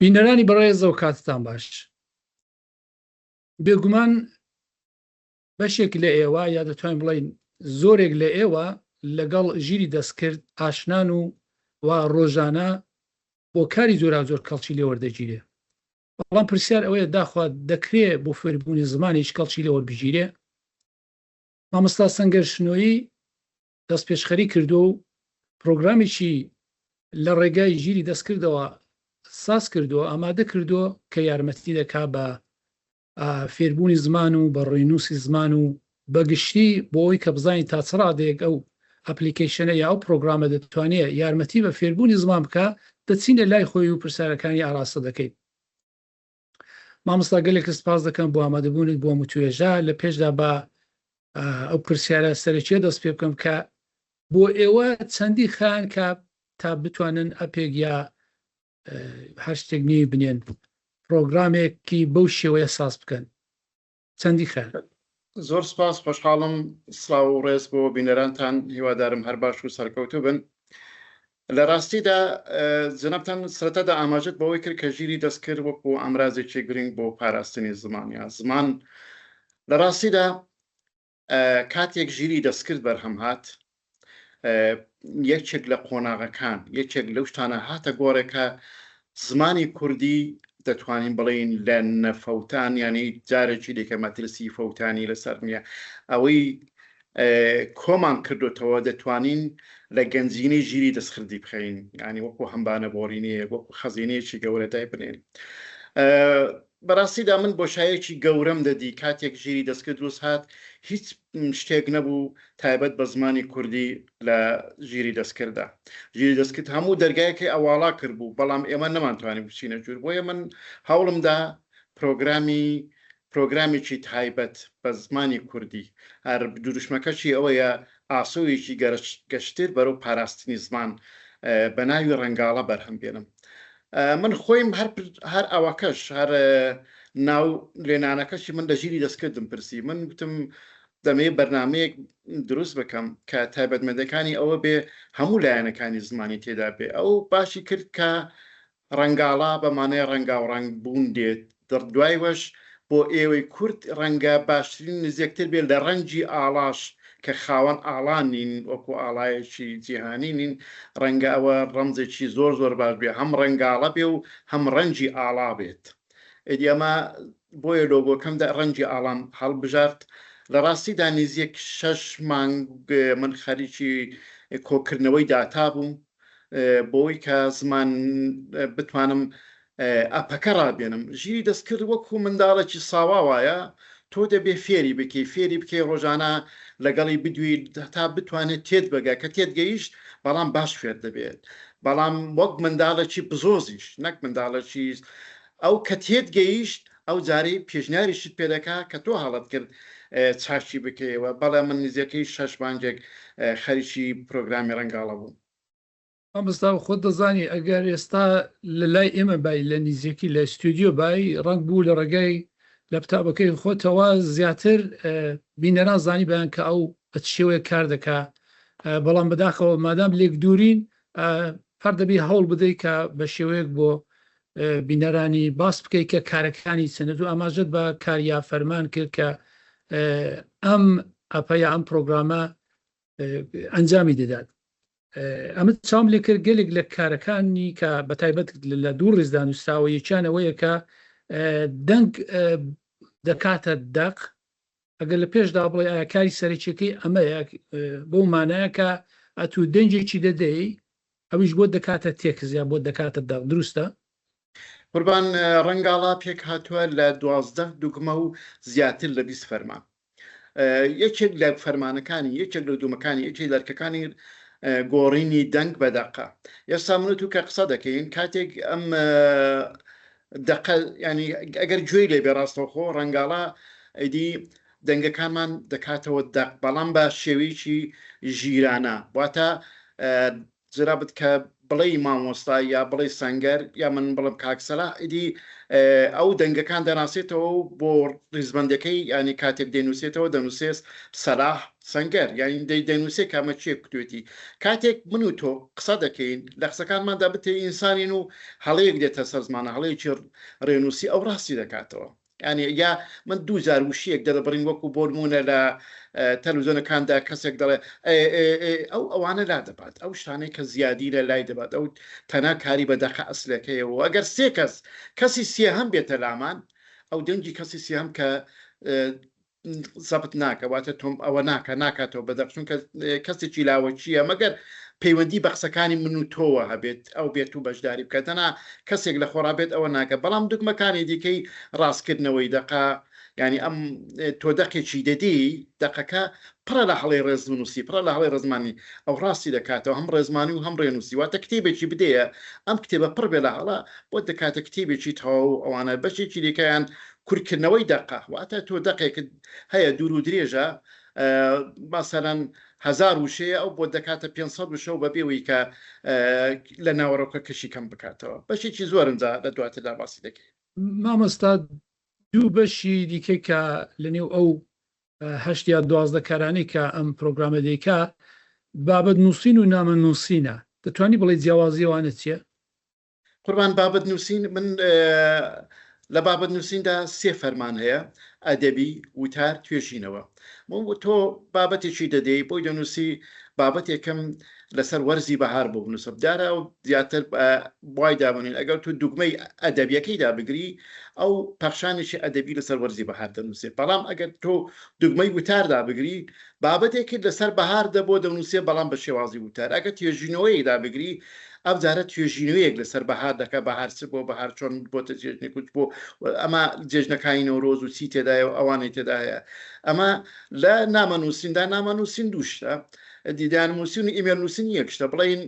بینەرانی بەڕێزە و کاتتان باش. بێگومان بەشێک لە ئێوە یا دەتوانین بڵین زۆرێک لە ئێوە لەگەڵ ژیری دەستکرد ئاشنان و ڕۆژانە بۆ کاری زۆر کەڵکی لێ وەردەگیرێ. بەڵام پرسیار ئەوەیە داخوا دەکرێت بۆ فێربوونی زمانێک کەڵکی لێ وەربگیرێ. مامۆستا سەنگەر شنۆیی دەست پێشخەری کردو و پرۆگرامێکی لە ڕێگای ژیری دەستکردەوە ساز کردووە، ئامادە کردووە کە یارمەتی دەکا بە فێربوونی زمان و بە ڕێنووسی زمان و بەگشتی بۆ ئەوی کە بزانین تا چ ڕادێک ئەو ئەپلیکیشنە یا ئەو پرۆگرامە دەتوانێت یارمەتی بە فێربوونی زمان بکە، دەچینە لای خۆی و پرسیارەکانی ئاراستە دەکەیت. مامۆستا گەلێک سپاس دەکەم بۆ ئامادەبوونیت بۆ متوێژە. لە پێشدا بە ئەو پرسیارە سەرەکیە دەست پێ بکەم کە بۆ ئێوە چەندی خان کە تا بتوانن ئەپێک یا هەر شتێک نوێی بنێن پرۆگرامێکی بەو شێوەیە ساز بکەن، چەندی خێر. زۆر سپاس، خۆشحاڵم. سڵاو و ڕێز بۆ بینەرانتان، هیوادارم هەر باش و سەرکەوتوو بن. لە ڕاستیدا جەنابتان سەرەتادا ئاماژەت بەوەی کرد کە ژیری دەستکرد وەکو ئەمرازێکی گرنگ بۆ پاراستنی زمانیا زمان. لە ڕاستیدا کاتێک ژیری دەستکرد بەرهەم هات، یەکێک لە قۆناغەکان، یەکێک لەو شتانە هاتە گۆڕێکە زمانی کوردی دەتوانین بڵین لە نەفەوتان، ینی جارێکی دیکە مەترسی فەوتانی لەسەر نییە، ئەوەی کۆمان کردوتەوە دەتوانین لە گەنجینەی ژیری دەستکردی بخەین، ینی وەکو هەمبانە بۆرینەیە، وەکو خەزینەیەکی گەورە دای بنێن. بەڕاستیدا من بۆشایەکی گەورەم دەدی کاتێک ژیری دەستکرد دروست هات، هیچ شتێک نەبوو تایبەت بە زمانی کوردی لە ژیری دەستکردا. ژیری دەستکرد هەموو دەرگایەکی ئەواڵا کرد بوو، بەڵام ئێمە نەمانتوانین بچینە ژوور. بۆیە من هەوڵمدا پرۆگرامێکی تایبەت بە زمانی کوردی، هەر دوورشمەکەشی ئەوەیە ئاسۆیەکی گەشتر بەرەو پاراستنی زمان بە ناوی ڕەنگاڵە بەرهەم بێنم. من خۆیم هەر ئەوەکەش هەر ناو لێنانەکەشی من لە ژیری دەستکردم پرسی. من گوتم دەمەیە بەرنامەیەک دروست بکەم کە تایبەتمەندەکانی ئەوە بێ هەموو لایەنەکانی زمانی تێدا بێ. ئەو باشی کرد کە ڕەنگاڵا بەمانەیە ڕەنگا و ڕەنگ بوون دێت. دوای وەش بۆ ئێوەی کورد ڕەنگە باشترین نزیەکتر بێت لە ڕەنگی ئاڵاش کە خاوەن ئاڵان نین، وەکو ئاڵایەکی جیهانی نین، ڕەنگە ئەوە ڕەمزێکی زۆر باش بێ، هەم ڕەنگاڵە بێ و هەم ڕەنگی ئاڵا بێت. ئیدی ئەمە بۆیە لۆگۆکەمدا ڕەنگی ئاڵام هەڵبژارد. لە ڕاستیدا نزیەک 6 مانگ من خەریکی کۆکردنەوەی داتا بووم بۆی کە زمان بتوانم ئەپەکە ڕابێنم. ژیری دەستکرد وەکو منداڵێکی ساوا وایە، تۆ دەبێ فێری بکەی ڕۆژانە لەگەڵی بدوی تا بتوانێت تێت بگە، کە تێت گەیشت بەڵام باش فێر دەبێت، بەڵام وەک منداڵێکی بزۆزیش نەک منداڵێکی ئەو کە تێت گەیشت ئەو جارەی پێشنیاریشت پێدەکا کە تۆ هەڵت کرد چاشی بکەیەوە. بەڵام من نزیەکەی 6 مانگێک خەریکی پرۆگرامی ڕەنگاڵە بووم. ئەمستا خۆت دەزانی ئەگەر ئێستا لە لای ئێمە بای لە نزیەکی لە استودیۆ بای ڕنگ بوو لە ڕێگای لەپتاپەکەی خۆتەوە زیاتر بینەران زانی بەیان کە ئەو بە شێوەیە کار دەکا، بەڵام بەداخەوە مادام لێک دوورین هەر دەبی هەوڵ بدەیت کە بە شێوەیەک بۆ بینەرانی باس بکەیت کە کارەکانی سەنەد و ئاماژەت بە کاریا فەرمان کرد کە ئەم ئەپەیە ئەم پرۆگرامە ئەنجامی دەدات. ئەمە چاوم لێ کرد گەلێک لە کارەکانی کە بەتایبەت لە دوو ڕێزدان و ساوە یەکیانەوەیە کە دەنگ دەکاتە دەق. ئەگەر لە پێشدا بڵێ ئایا کاری سەرەکیەکەی ئەمەیە بۆ مانایە کە ئەتوو دەنجێکی دەدەی ئەویش بۆ دەکاتە تێکس یا بۆ دەکاتە دەق، دروستە؟ قوربان، ڕەنگاڵا پێک هاتووە لە 12 دوگمە و زیاتر لە 20 فەرمان. یەکێک لە فەرمانەکانی، یەکێک لە دوومەکانی، یەکێک لەرکەکانی گۆڕینی دەنگ بە دەقە. ئێستا منت و کە قسە دەکەین کاتێک ئەم دەقە، ینی ئەگەر گوێی لێ بێ ڕاستەوخۆ ڕەنگاڵا ئەیدی دەنگەکانمان دەکاتەوە دەق، بەڵام بە شێوەیەکی ژیرانە، واتە جرابت کە بڵێ مامۆستا یا بڵێ سەنگەر یا من بڵم کاکسەلا ئیدی ئەو دەنگەکان دەناسێتەوە بۆ ڕیزبندەکەی ینی کاتێک دەنووسێتەوە دەنووسێت سەلاح سەنگەر یانی دەنووسێ کامە چێ کوێتی کاتێک من و تۆ قسە دەکەین لە قسەکانماندا بتێ ئینسانین و هەڵەیەک دێتە سەر زمانە هەڵەیەکی ڕێنووسی ئەو ڕاستی دەکاتەوە ینی یا من 2000 وشیەک دەدەبڕین وەکو بۆ نمونە لە تەلەڤیزیۆنەکاندا کەسێک دەڵێ ئەو ئەوانە لا دەبات ئەو شتانەی کە زیادی لە لای دەبات ئەو تەنها کاری بە دەقە ئەسلەکەیەوە ئەگەر سێ کەسی سێهەم بێتە لامان ئەو دەنگی کەسی سێهەم کە زەبت ناکەواتە تۆم ئەوە ناکاتەوە بەدەقچون کە کەسێکی لاوەچیە مەگەر پەیوەندی بە قسەکانی من و تۆوە هەبێت ئەو بێت و بەشداری بکەتەنا کەسێک لە خۆڕابێت ئەوە ناکە بەڵام دوگمەکانی دیکەی ڕاستکردنەوەی دەقا ینی ئەم تۆ دەقێکی دەدی دەقەکە پڕە لە هەڵی ڕێزنووسی پڕە لە هەڵی ڕزمانی ئەو ڕاستی دەکاتەوە هەم ڕێزمانی و هەم ڕێنووسی واتە کتێبێکی بدەیە ئەم کتێبە پڕ بێ لە هەڵا بۆ دەکاتە کتێبێکی تەواو ئەوانە بەشێکی دیکەیان کورتکردنەوەی دەقا واتە تۆ دەقێکت هەیە دوور و درێژە مەسەرەن 1000 وشەیە ئەو بۆ دەکاتە 500 وشە و بەبێەوەی کە لە ناوەڕۆکە کەشی کەم بکاتەوە بەشێکی زۆرمجا لە دواتردا باسی دەکەیت مامۆستا دوو بەشی دیکەی کە لەنێو ئەو 8 یا 12 کارانەی کە ئەم پرۆگرامە دەیکا بابەت نووسین و نامە نووسینە دەتوانی بڵێ جیاوازیەوانە چییە؟ قوربان بابەت نووسین من لە بابەت نووسیندا سێ فەرمان هەیە ئەدەبی وتار توێژینەوە تۆ بابەتێکی دەدەی بۆی دەنووسی بابەت یەکەم لەسەر وەرزی بەهار بۆ بنووسە بدارە و زیاتر بڵای دابنین ئەگەر تو دوگمەی ئەدەبیەکەیدا بگری ئەو پەخشانێکی ئەدەبی لەسەر وەرزی بەهار دەنووسێت بەڵام ئەگەر تۆ دوگمەی وتاردا بگری بابەتێکی لەسەر بەهار دەبۆ دەنووسێ بەڵام بە شێوازی وتار ئەگەر توێژینەوەیدا بگری ئەو جارە توێژینەوەیەک لەسەر بەهار دەکە بەهار چ بۆ بەهار چۆن بۆتە جێژنی کوچ بۆ ئەمە جێژنەکانی نەورۆز و چی تێدایە و ئەوانەی تێدایە ئەمە لە نامەنووسیندا نامەنووسین دووشتە دیدان نووسین و ئیمێل نووسین یەکشتە بڵین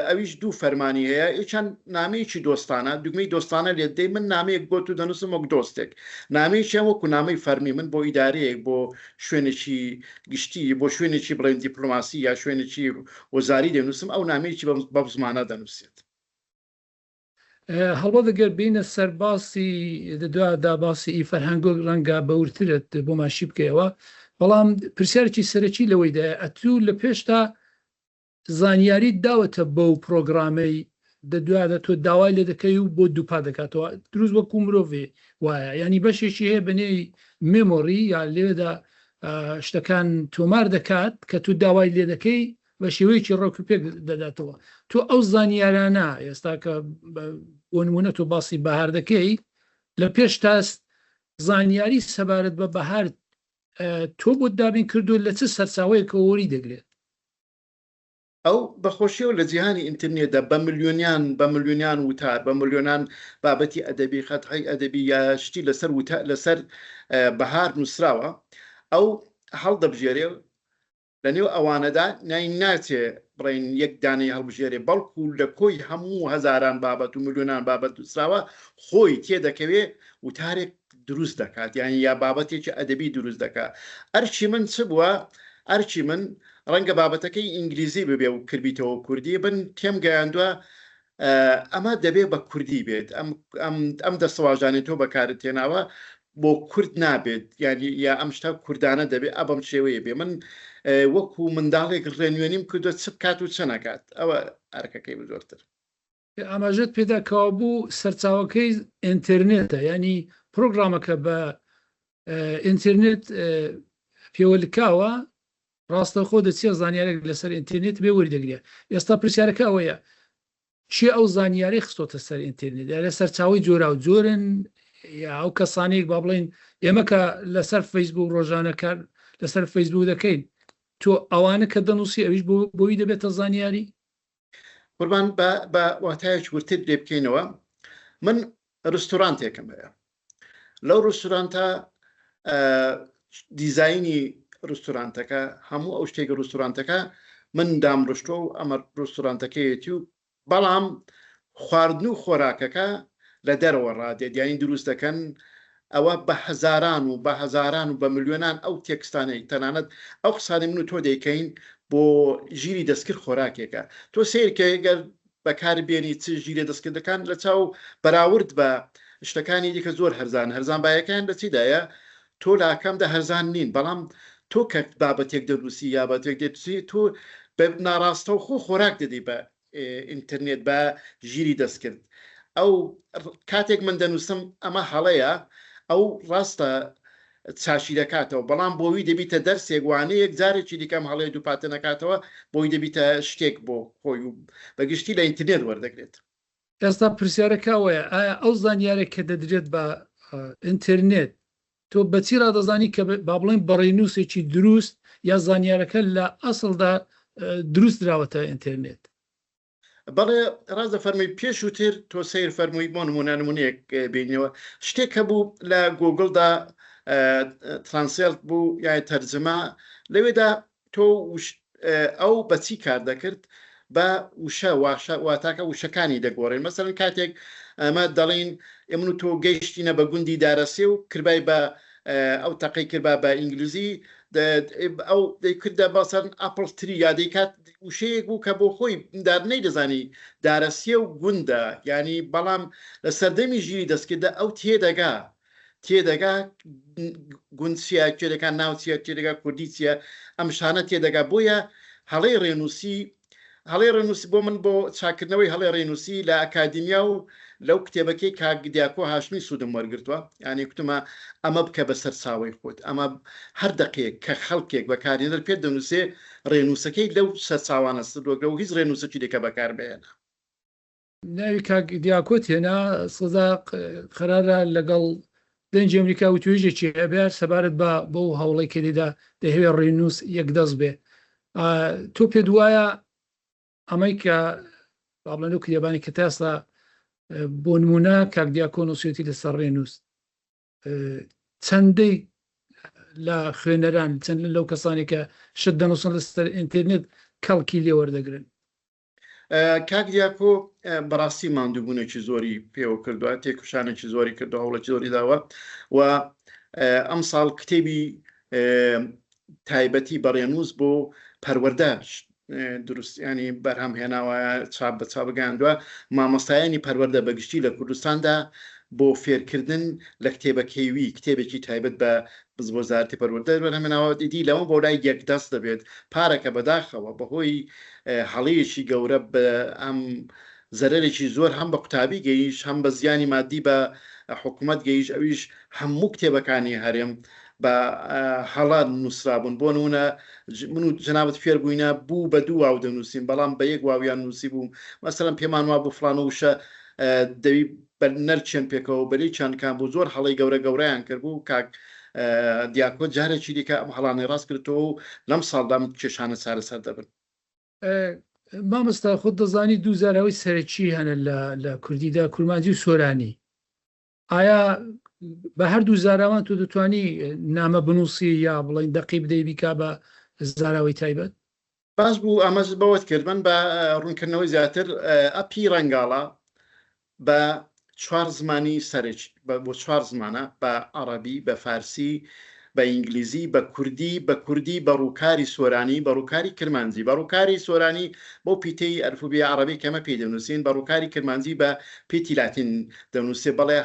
ئەویش دوو فەرمانی هەیە یەکیان نامەیەکی دۆستانە دوگمەی دۆستانە لێ دەی من نامەیەک بۆ تو دەنووسم وەک دۆستێک نامەیەکیان وەکو نامەی فەرمی من بۆ ئیدارەیەک بۆ شوێنێکی گشتی بۆ شوێنێکی بڵێن دیپلۆماسی یا شوێنێکی وەزاری دەنووسم ئەو نامەیەکی بە زمانە دەنووسێت هەڵبە دەگەر بینە سەر باسی دەدودا باسی ئی فەرهەنگ ڕەنگە بەورترت بۆ ماشی بکەیەوە بەڵام پرسیارێکی سەرەکی لەوەیدا ئەتوو لە پێشتا زانیاری داوەتە بەو پرۆگرامەی دەدوادە تۆ داوای لێ دەکەی و بۆ دووپا دەکاتەوە دروست وەکو مرۆڤێ وایە ینی بەشێکی هەیە بنێی مێمۆری یا لێدا شتەکان تۆمار دەکات کە تو داوای لێ دەکەی بە شێوەیەکی ڕۆکپێک دەداتەوە تۆ ئەو زانیارانە ئێستا کە بۆ نمونە تۆ باسی بەهار دەکەی لە پێش تاست زانیاری سەبارەت بە بەهار تۆ بۆ دابین کردو لە چ سەرچاوەیەکە وەری دەگرێت ئەو بەخۆشیەوە لە جیهانی ئینترنێتدا بە ملیۆنیان وتار بە ملیۆنان بابەتی ئەدەبی خەتحی ئەدەبی یا شتی لەسەر بەهار نووسراوە ئەو هەڵدەبژێرێ لە نێو ئەوانەدا ناچێ بڕین یەک دانەی هەڵبژێرێ بەڵکو لە کۆی هەموو هەزاران بابەت و ملیۆنان بابەت نووسراوە خۆی تێدەکەوێ وتارێک دروست دەکات یانی یا بابەتێکی ئەدەبی دروست دەکات ئەرچی من چ بووە ئەرچی من ڕەنگە بابەتەکەی ئینگلیزی ببێ و کردیتەوە کوردی بن تێم گەیاندووە ئەمە دەبێ بە کوردی بێت ئەم دەسەواژانێت تۆ بەکارت تێناوە بۆ کورد نابێت ینی یا ئەم شتا کوردانە دەبێت ئەبم شێوەیە بێ من وەکو منداڵێک ڕێنوێنیم کردوە چ بکات و چ نەکات ئەوە ئەرکەکەی زۆرتر ئاماژەت پێداکەوە بوو سەرچاوەکەی ئینتررنێتە ینی پرۆگرامەکە بە ئینتررنێت پێوەلکاوە ڕاستە خۆ دەچێ زانیارێک لەسەر ئینتررنێت بێ وەردەگرێت ئێستا پرسیارەکە ئەوەیە چی ئەو زانیاری خستۆتە سەر ئینتررنێت لە سەرچاوی جۆرا و جۆرن یا ئەو کەسانێک با بڵێن ئێمە کە لەسەر فەیسبوک ڕۆژانەکار لەسەر فەیسبوک دەکەین تۆ ئەوانە کە دەنووسی ئەویش بۆی دەبێتە زانیاری قوربان بە واتایەک ورتر لێ بکەینەوە من ڕستورانتێکم هەیە لەو ڕستورانتە دیزاینی ڕستورانتەکە هەموو ئەو شتێکە ڕستورانتەکە من دامڕشتۆ و ئەمە ڕستورانتەکەیەتی و بەڵام خواردن و خۆراکەکە لە دەرەوە ڕادێت یانی دروست دەکەن ئەوە بە هەزاران و بە ملیۆنان ئەو تێکستانەی تەنانەت ئەو قسانی من و تۆ دەیکەین بۆ ژیری دەستکرد خۆراکێکە تۆ سیرکە گەر بەکاربێنی چ ژیرە دەستکردەکان لە چاو بەراورد بە شتەکانی دیکە زۆر هەرزان بایەکان لە چیدایە تۆ لە ئاکامدا هەرزان نین بەڵام تۆ کە بابەتێک دەنووسی یا بەتێک دێتوسی تۆ بە ناڕاستە و خۆراک دەدەی بە ئینتەرنێت بە ژیری دەستکرد ئەو کاتێک من دەنووسم ئەمە هەڵەیە ئەو ڕاستە چاشی دەکاتەوە بەڵام بۆوی دەبیتە دەرسێک وانەیەک جارێکی دیکەم هەڵەیە دووپاتە نەکاتەوە بۆی دەبیتە شتێک بۆ خۆی و بەگشتی لە ئینترنێت وەردەگرێت. ئێستا پرسیارەکەوەیە ئایا ئەو زانیارێک کە دەدرێت بە ئینترنێت تۆ بەچی ڕدەزانی کە با بڵێن بەڕێنووسێکی دروست یا زانیارەکە لە ئەسڵدا دروست دراوەتە ئینترنێت؟ بەڵێ ڕاز فەرمووی پێش وتر تۆ سیر فەرمووی بۆ نمونەیەک بینەوە شتێک هەبوو لە گۆگڵدا ترانسلیت بوو یای تەرجمە لەوێدا تۆ ئەو بەچی کار دەکرد بە وشە واتاکە وشەکانی دەگۆڕێن مەسەرەن کاتێک ئەمە دەڵێن ئێمن و تۆ گەیشتینە بە گوندی دارەسێ و کردبای بە ئەو تەقی کرد بە ئینگلیزی ئەو دەیکردە بەسەر ئەپڵ تری یادەی کات وشەیەک بوو کە بۆ خۆی دارنەی دەزانی دارەسیە و گوندە ینی بەڵام لە سەردەمی ژیری دەستکردە ئەو تێدەگا گوندسیە کێدەکان ناوچیە تێدەگا کوردیچیە ئەم شانە تێدەگا بۆیە هەڵەی ڕێنووسی بۆ من بۆ چاکردنەوەی هەڵێ ڕێنووسی لە ئەکادیمیا و لەو کتێبەکەی کاگدیاکۆ هاشمی سوودم وەرگرتووە یعنی کوتمە ئەمە بکە بەسەر چاوەی خۆت ئەمە هەر دقەیەک کە خەڵکێک بەکارێنەر پێ دەنووسێ ڕێنووسەکەی لەو سەر چاوانە سدوەگە و هیچ ڕێنووسەکی دیکە بەکاربێنە. ناوی کاگدیاکۆت هێنا سزا قەرارە لەگەڵ دەنجی ئەمریکا و توێژێکی هەبێت سەبارەت بە بۆ هەوڵی کردیدا دەهەوێت ڕێنووس یەکدەست بێ تۆ پێ دوایە ئەمەی کە بابلەن و کتێبانی کە تاستا بۆ نمونە کاگدیاکۆ نووسێتی لەسەر ڕێنووس چەندەی لە خوێنەران چەند لەو کەسانی کە شت دەنووسن لەسەر ئینترنێت کەڵکی لێ وەردەگرن؟ کاگدیاکۆ بەڕاستی ماندووبوونێکی زۆری پێوە کردووە تێکوشانێکی زۆری کردو هەوڵێکی زۆری داوە و ئەم ساڵ کتێبی تایبەتی بەڕێنووس بۆ پەروەردە دروستیانی بەرهەم هێناوە چاپ بە چاپگەاندووە مامۆستایانی پەروەردە بەگشتی لە کوردستاندا بۆ فێرکردن لە کتێبەکەیوی کتێبێکی تایبەت بە بزبۆزارتی پەروەردە بەرهەمێناوە دیدی لەوە بۆ لای یەکدەست دەبێت پارەکە بەداخەوە بەهۆی هەڵەیەکی گەورە بە ئەم زەرەرێکی زۆر هەم بە قوتابی گەیش هەم بە زیانی مادی بە حکوومەت گەیش ئەویش هەموو کتێبەکانی هەرێم بە هەڵات نووسرابوون بۆ نمونە من و جەنابەت فێر بووینە بوو بە دوو واو دەنووسین بەڵام بە یەک واویان نووسی بووم مەسەڵەن پێمان وا بۆ فڵانە وشە دەوی بە نەرچێن پێکەوە بەری چەندکان بوو زۆر هەڵی گەورەیان کرد بوو کاک دیاکۆ جارێکی دیکە ئەم هەڵانەی ڕاست کردەوە و لەم ساڵدام کێشانە چارەسەر دەبن. مامۆستا خۆت دەزانی دوو زاراوەی سەرەکی هەنە لە کوردیدا کورمانجی و سۆرانی ئایا بە هەردوو زاراوان تۆ دەتوانی نامە بنووسی یا بڵین دەقی بدەی بیکا بە زاراوەی تایبەت؟ باش بوو ئەمەش بەوت کردن بە ڕوونکردنەوەی زیاتر ئەپی ڕەنگاڵە بە 4 زمانی سەرەکی بۆ 4 زمانە بە عەرەبی بە فارسی بە ئینگلیزی بە کوردی بە ڕووکاری سۆرانی بە ڕووکاری کرمانجی بە ڕووکاری سۆرانی بۆ پیتەی ئەلفوبێ عەرەبی کەمە پێی دەنووسین بە ڕووکاری کرمانجی بە پێتی لاتین دەنووسێ بەڵێ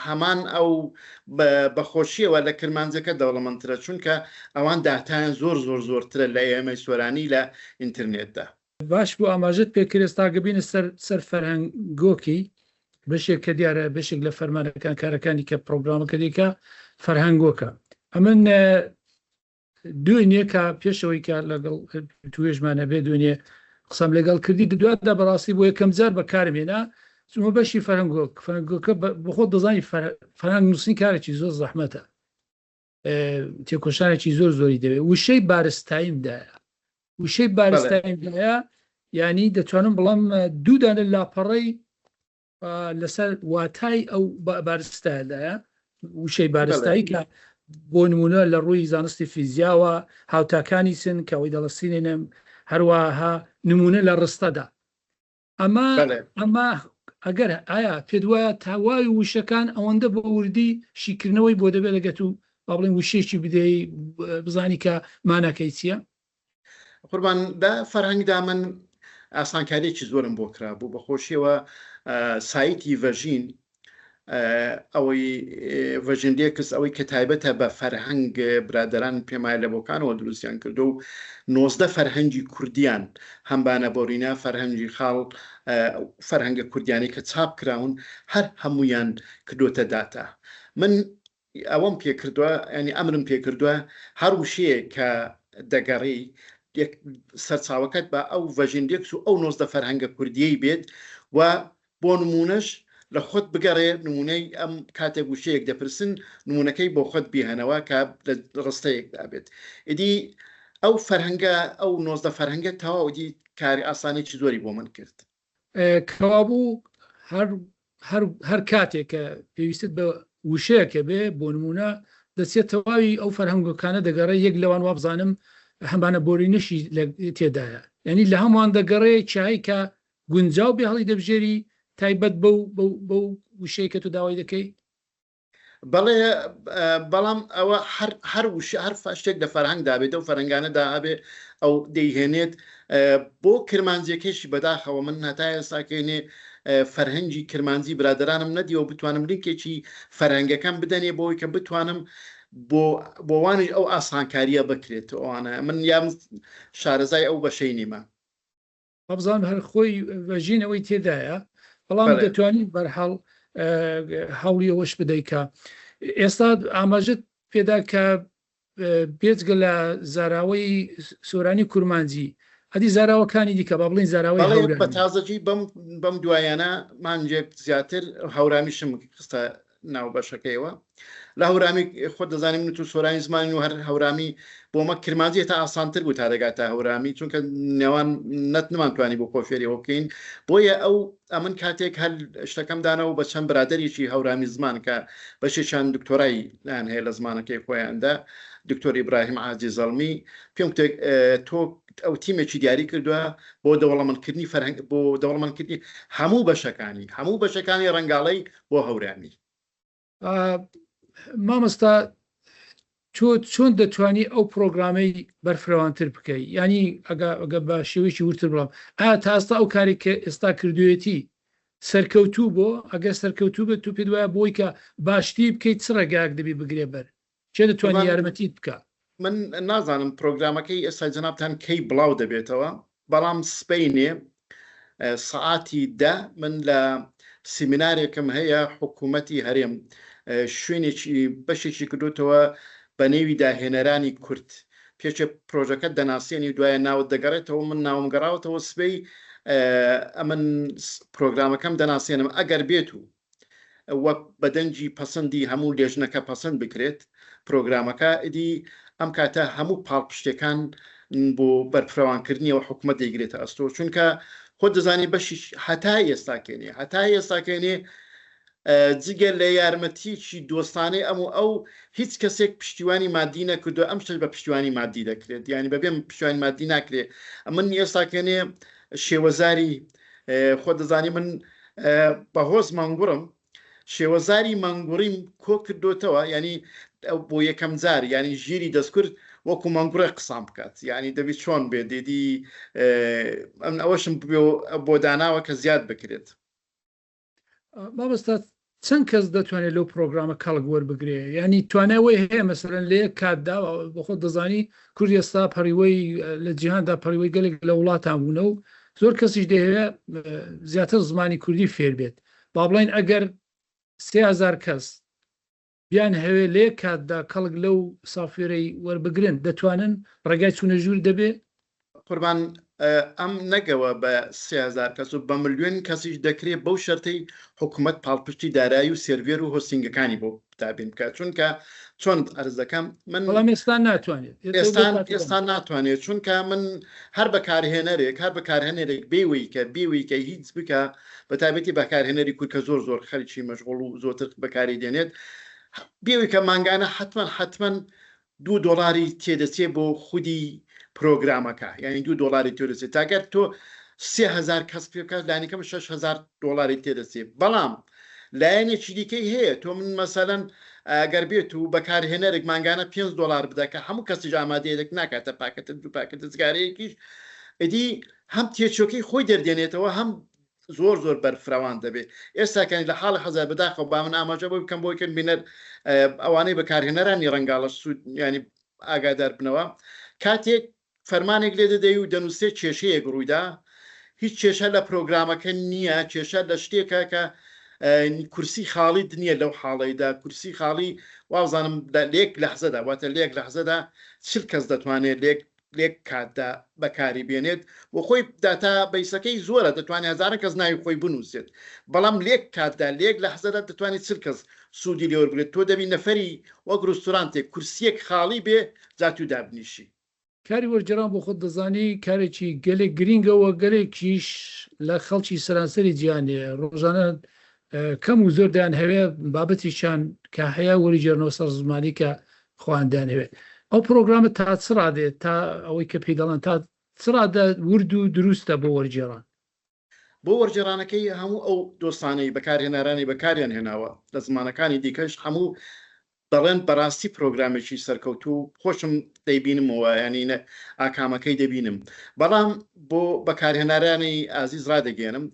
هەمان ئەو بەخۆشیەوە لە کرمانجەکە دەوڵەمەندترە چونکە ئەوان داتایان زۆرترە لە ئێمەی سۆرانی لە ئینترنێتدا. باش بۆ ئاماژت پێکرێت تا گەبینە سەر فەرهەنگۆکی بەشێک کە دیارە بەشێک لە فەرمانەکان کارەکانی کە پرۆگرامەکە دیکە فەرهەنگۆکە ئەمن دوێنێ کە پێشەوەی کە لەگەڵ توێژمانە بێ دوێنێ قسەم لەگەڵ کردی دواتدا بەڕاستی بۆ یەکەم جار بەکارمێنا چونمە بەشی فەرهەنگۆکە بەخۆ دەزانی فەرهەنگ نووسین کارێکی زۆر زەحمەتە تێکۆشانێکی زۆری دەوێت وشەی بارستاییمدایە وشەی بارستاییمدایە ینی دەتوانم بڵام دوو دانە لاپەڕەی لەسەر واتای ئەو بارستایدایە وشەی بارستایی کە بۆ نمونە لە ڕووی زانستی فیزیاوە هاوتاکانی سن کەەوەی دەڵەسینێنم هەروەها نمونە لە ڕستەدا ئەمە ئەگەر ئایا پێ وایە تاوای وشەکان ئەوەندە بە وردی شیکردنەوەی بۆ دەبێت لەگەت و با بڵێن وشێکی بدەی بزانی کە مانەکەی چییە؟ قوربان دا فەرهەنگدا من ئاسانکاریێکی زۆرم بۆ کرابوو بە خۆشیەوە سایتی ڤەژین ئەوەی ڤەژندێکس ئەوەی کە تایبەتە بە فەرهەنگ برادران پێمای لە بۆکانەوە دروستیان کردو و 19 فەرهەنگی کوردیان هەمبانە بۆرینە فەرهەنگی خاڵ فەرهەنگە کوردیانی کە چاپ کراون هەر هەمویان کردوتە داتا من ئەوەم پێکردووە ینی ئەمرم پێکردووە هەر وشەیە کە دەگەڕی سەرچاوەکەت بە ئەو ڤەژندێکس و ئەو 19 فەرهەنگە کوردیەی بێت و بۆ نمونەش لە خۆت بگەڕێ نمونەی ئەم کاتێک وشەیەک دەپرسن نمونونەکەی بۆ خۆت بیهێنەوە کە لە ڕستەیەکدا بێت ئیدی ئەو فەرهەنگە ئەو 19 فەرهەنگە تەواوی کاری ئاسانێکی زۆری بۆ من کرد کەوابوو هەر کاتێک کە پێویستت بە وشەیەکە بێ بۆ نمونە دەچێت تەواوی ئەو فەرهەنگەکانە دەگەڕێ یەک لەوان وابزانم هەمبانە بۆرینەشی تێدایە یعنی لە هەمووان دەگەڕێ چای کە گونجاو بێ هەڵی دەبژێری تایبەت بەو وشەیە کە تو داوای دەکەی بەڵێ بەڵام ئەوە هەر وشە هەر شتێک لە فەرهەنگدا بێت و فەرهەنگانەدا هەبێ ئەو دەیهێنێت بۆ کرمانجیەکەیشی بەداخەوە من هەتا ئێستاکەینێ فەرهەنگی کرمانجی برادرانم نەدیەوە بتوانم لینکێکی فەرهەنگەکان بدەنێ بۆی کە بتوانم بۆوانی ئەو ئاسانکاریە بکرێت ئەوانە من یام شارەزای ئەو بەشەی نیمە بەبزان هەر خۆی ڤەژینەوەی تێدایە بەڵام دەتوانین بەرحاڵ هەوڵی ئەوەش بدەیکە ئێستا ئاماژت پێدا کە بێجگە لە زاراوەی سۆرانی کورمانجی هەدی زاراوەکانی دیکە با بڵین زاراوەی بە تازەجی بەم دوایانە مانجێک زیاتر هەورامیشم خستە ناو بەشەکەیەوە لە هەورامی خۆ دەزانیم تو سۆرانی زمانی و هەر هەورامی بۆمە کرمانجی تا ئاسانتر بوو تا دەگاتە هەورامی چونکە نێوان نەتمانتوانی بۆ کۆفێریەوە بکەین بۆیە ئەمن کاتێک هەر شتەکەم دانەوە بە چەند برادێکی هەورامی زمان کە بەشێکیان دکتۆرای لاەن هەیە لە زمانەکەی خۆیاندا دکتۆر ئیبراهیم عاجی زەڵمی پێم تۆ ئەو تیمێکی دیاری کردووە بۆ دەوڵەمەندکردنی فەرهەنگ بۆ دەوڵەمەندکردنی هەموو بەشەکانی ڕەنگاڵەی بۆ هەورامی مامۆستا چۆن دەتوانی ئەو پرۆگرامەی بەرفرەوانتر بکەیت ینی ئەگە بە شێوەیەکی ورتر بڵام تا ئێستا ئەو کاری کە ئێستا کردوێتی سەرکەوتوو بۆ ئەگەر سەرکەوتوو بێت تو پێ دوایە بۆی کە باشتی بکەیت چ ڕێگایەک دەبی بگرێ بەر چێ دەتوانانی یارمەتیت بکە من نازانم پرۆگرامەکەی ئێستا جەنابتان کەی بڵاو دەبێتەوە بەڵام سپەینێ سەعاتی دە من لە سیمینارێکم هەیە حکوومەتی هەرێم شوێنێکی بەشێکی کردوتەوە بە نێوی داهێنەرانی کورد پێچە پرۆژەکە دەناسیێنی دوایە ناوت دەگەڕێتەوە من ناوم گەڕاوەتەوە سبەی ئەمن پرۆگرامەکەم دەناسیێنم ئەگەر بێت و وەک بەدەنجی پەسەندی هەموو لێژنەکە پەسەند بکرێت پرۆگرامەکە ئیدی ئەم کاتە هەموو پاڵپشتەکان بۆ بەرفرەوانکردنیەوە حکوومەت دەیگرێتە ئەستۆ چونکە خۆ دەزانی بەشی هەتا ئێستاکەێنێ جگە لە یارمەتیکی دۆستانەی ئەو هیچ کەسێک پشتیوانی مادی نەکردو ئەم شتە بە پشتیوانی مادی دەکرێت ینی بەبێم پشتیوانی مادی ناکرێت من ئێستاکەێنێ شێوەزاری خۆ دەزانی من بەهۆز مانگوڕم شێوەزاری مانگوڕیم کۆ کردوتەوە ینی بۆ یەکەم جار ینی ژیری دەستکرد وەکو مانگوڕە قسام بکات ینی دەبی چۆن بێ دێدی ئەم ئەوەشم بۆ داناوە کە زیاد بکرێت مامۆستا چەند کەس دەتوانێت لەو پرۆگرامە کەڵک وەربگرێ ینی توانەوەی هەیە مەسەرەن لە یەک کاتدا بە خۆت دەزانی کوردی ئێستا پەڕیوەی لە جیهاندا پەڕیوەی گەلێک لە وڵاتان بوونە و زۆر کەسیش دەهەیە زیاتر زمانی کوردی فێر بێت با بڵین ئەگەر 3000 کەس بیان هەوێ لە یەک کاتدا کەڵک لەو سافێرەی وەربگرن دەتوانن ڕێگای چوونە ژوور دەبێت قوربان ئەم نەگەوە بە 3000 کەس و بە ملیۆن کەسیش دەکرێت بەو شەرتەی حکوومەت پاڵپشتی دارایی و سێرڤێر و هۆستینگەکانی بۆ بتابین بکە چونکە چۆن ئەرزەکەم من بەڵام ئێستا ناتوانێت ئێستا ناتوانێت چونکە من هەر بەکارهێنەرێک بێوەی کە هیچ بکە بە تایبەتی بەکارهێنەری کورد کە زۆر خەریکی مەشغوڵ و زۆرتر بەکاری دێنێت بێوی کە مانگانە حتمما $2 تێدەچێت بۆ خودی پرۆگرامەکە یعنی $2 تێدەچێت تاگەر تۆ 3000 کەس پێ بکات لانیکەم $6000 تێدەچێت بەڵام لایەنێکی دیکەی هەیە تۆ من مەسەلەن ئەگەر بێت و بەکارهێنەرێک مانگانە $5 بدەکە هەموو کەسیش ئامادەیەک ناکاتە پاکەتە دوو پاکەتە جگارەیەکیش ئەدی هەم تێچۆکەی خۆی دەردێنێتەوە هەم زۆر بەرفراوان دەبێت ئێستاکەنی لە حاڵی حەزار بداخەوە با من ئاماژە بۆ بکەم بۆی کرد بینەر ئەوانەی بەکارهێنەرانی ڕەنگاڵە سوود ینی ئاگادار بنەوە کاتێک فەرمانێک لێ دەدەی و دەنووسێت کێشەیەک ڕوویدا هیچ کێشە لە پرۆگرامەکە نییە کێشە لە شتێکە کە کورسی خاڵی دنیە لەو حاڵەیدا کورسی خاڵی وازانم لێک لەحزەدا واتە لێک لەحزەدا چل کەس دەتوانێت لێک کاتدا بەکاری بێنێت و خۆی داتا بەیسەکەی زۆرە دەتوانێت هزارە کەس ناوی خۆی بنووسێت بەڵام لێک کاتدا لێک لە حەزەدا دەتوانێت چل کەس سوودی لێوەربێت تۆ دەبی نەفەری وەک ڕستورانتێک کورسیەک خاڵی بێ جات و دابنیشی کاری وەرجێران بۆ خۆت دەزانی کارێکی گەلێک گرینگەوە گەلێکیش لە خەڵکی سەرانسەری جیانێ ڕۆژانە کەم و زۆردان هەوێ بابەتیشان کە هەیە وەرجێرنەوە سەر زمانی کە خواندان هەوێت ئەو پرۆگرامە تا چڕادێت تا ئەوەی کە پێی دەڵێن تا چڕادە ورد و دروستە بۆ وەرجێران بۆ وەرجێرانەکەی هەموو ئەو دۆستانەی بەکارهێنەرانی بەکاریان هێناوە لە زمانەکانی دیکەش هەموو دەڵێن بەڕاستی پرۆگرامێکی سەرکەوت و خۆشم دەیبینمەوە ینی ئاکامەکەی دەبینم بەڵام بۆ بەکارهێنەرانی ئازیز ڕادەگەێنم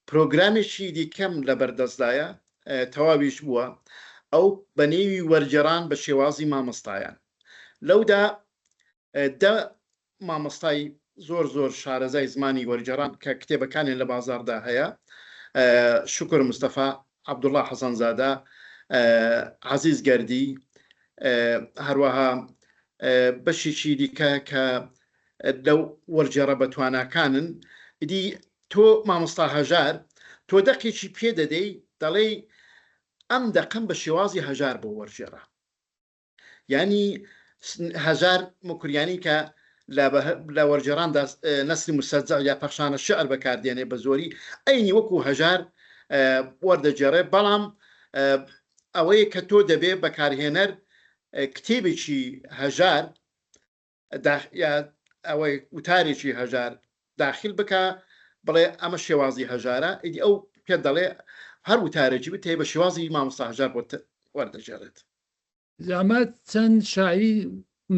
پرۆگرامێکی دیکەم لە بەردەستدایە تەواویش بووە ئەو بە نێوی وەرجێران بە شێوازی مامۆستایان لەودا دە مامۆستای زۆر شارەزای زمانی وەرجێران کە کتێبەکانیان لە بازاردا هەیە شکر مستەفا عەبدوڵڵا حەسەنزادە عەزیز گەردی هەروەها بەشێکی دیکە کە لەو وەرجێرە بەتواناکانن ئیدی تۆ مامۆستا هەژار تۆ دەقێکی پێ دەدەی دەڵێ ئەم دەقم بە شێوازی هەژار بۆ وەرجێرە ینی هەژار مکریانی کە لە وەرجێراندا نەسلی مسەجع یا پەخشانە شعر بەکاردێنێ بە زۆری ئەینی وەکو هەژار وەردەجێڕێ بەڵام ئەوەیە کە تۆ دەبێ بەکارهێنەر کتێبێکی هەژار ئەوەی وتارێکی هەژار داخل بکە بڵێ ئەمە شێوازی هەژارە ئیدی ئەو پێ دەڵێ هەر وتارێکی بتێ بە شێوازی مامۆستا هەژار بۆ وەردەجێڕێت ئەمە چەند شاعری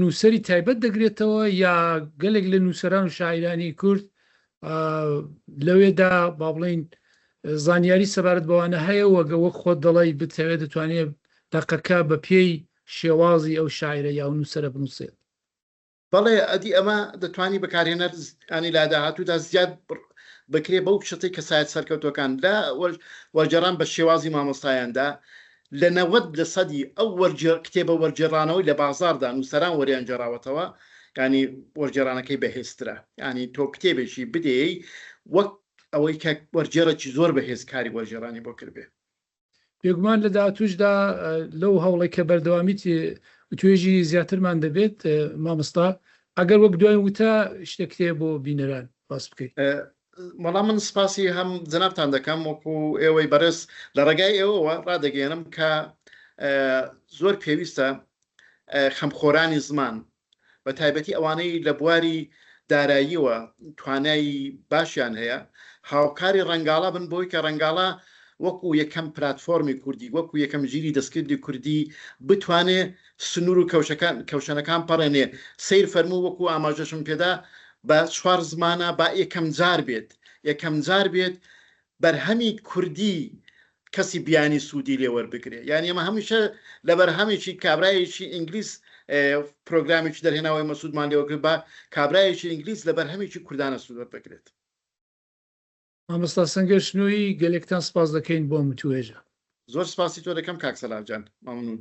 نووسری تایبەت دەگرێتەوە یا گەلێک لە نووسەران و شاعرانی کورد لەوێدا با بڵین زانیاری سەبارەت بەوانە هەیە وەگە وەک خۆت دەڵی بتەوێت دەتوانێت دەقەکە بە پێی شێوازی ئەو شاعرە یا نووسەرە بنووسێت بەڵێ ئەدی ئەمە دەتوانی بەکارهێنەر ئەنی لاداهاتوودا زیاد بکرێ بەو شتەی کە سایت سەرکەوتەکان لە وەرجێران بە شێوازی مامۆستایاندا لە 90% ئەو کتێبە وەرجێڕانەوەی لە بازاردا نووسەران وەریان جێراوەتەوە ینی وەرجێڕانەکەی بەهێزترە ینی تۆ کتێبێکی بدەی وەک ئەوەی کە وەرجێڕێکی زۆر بەهێز کاری وەرجێڕانی بۆ کردبێ بێگومان لە داهاتووشدا لەو هەوڵێک کە بەردەوامیتی توێژی زیاترمان دەبێت مامۆستا ئەگەر وەک دوای وتە شتێک کتێب بۆ بینەران باس بکەیت بەڵام من سپاسی هەم جەنابتان دەکەم وەکو ئێوەی بەڕێز لە ڕێگای ئێوەوە ڕادەگەێنم کە زۆر پێویستە خەمخۆرانی زمان بە تایبەتی ئەوانەی لە بواری داراییەوە توانایی باشیان هەیە هاوکاری ڕەنگاڵە بن بۆی کە ڕەنگاڵە وەکو یەکەم پلاتفۆرمی کوردی وەکو یەکەم ژیری دەستکردی کوردی بتوانێ سنوور و کەوشەنەکان پەڕێنێ سیر فەرموو وەکو ئاماژەشم پێدا بە 4 زمانە با یەکەم جار بێت بەرهەمی کوردی کەسی بیانی سوودی لێوەربگرێ یعنی ئەمە هەمیشە لە بەرهەمێکی کابرایەکی ئینگلیس پرۆگرامێکی دەرهێناوەی مەسوودمان لێوەگرێت بە کابرایەکی ئینگلیس لە بەرهەمێکی کوردانە سوود وەربگرێت مامۆستا سەنگەر شنووی گەلێکتان سپاس دەکەین بۆ متوێژە زۆر سپاسی تۆ دەکەم کاک سەلاجان مەمنون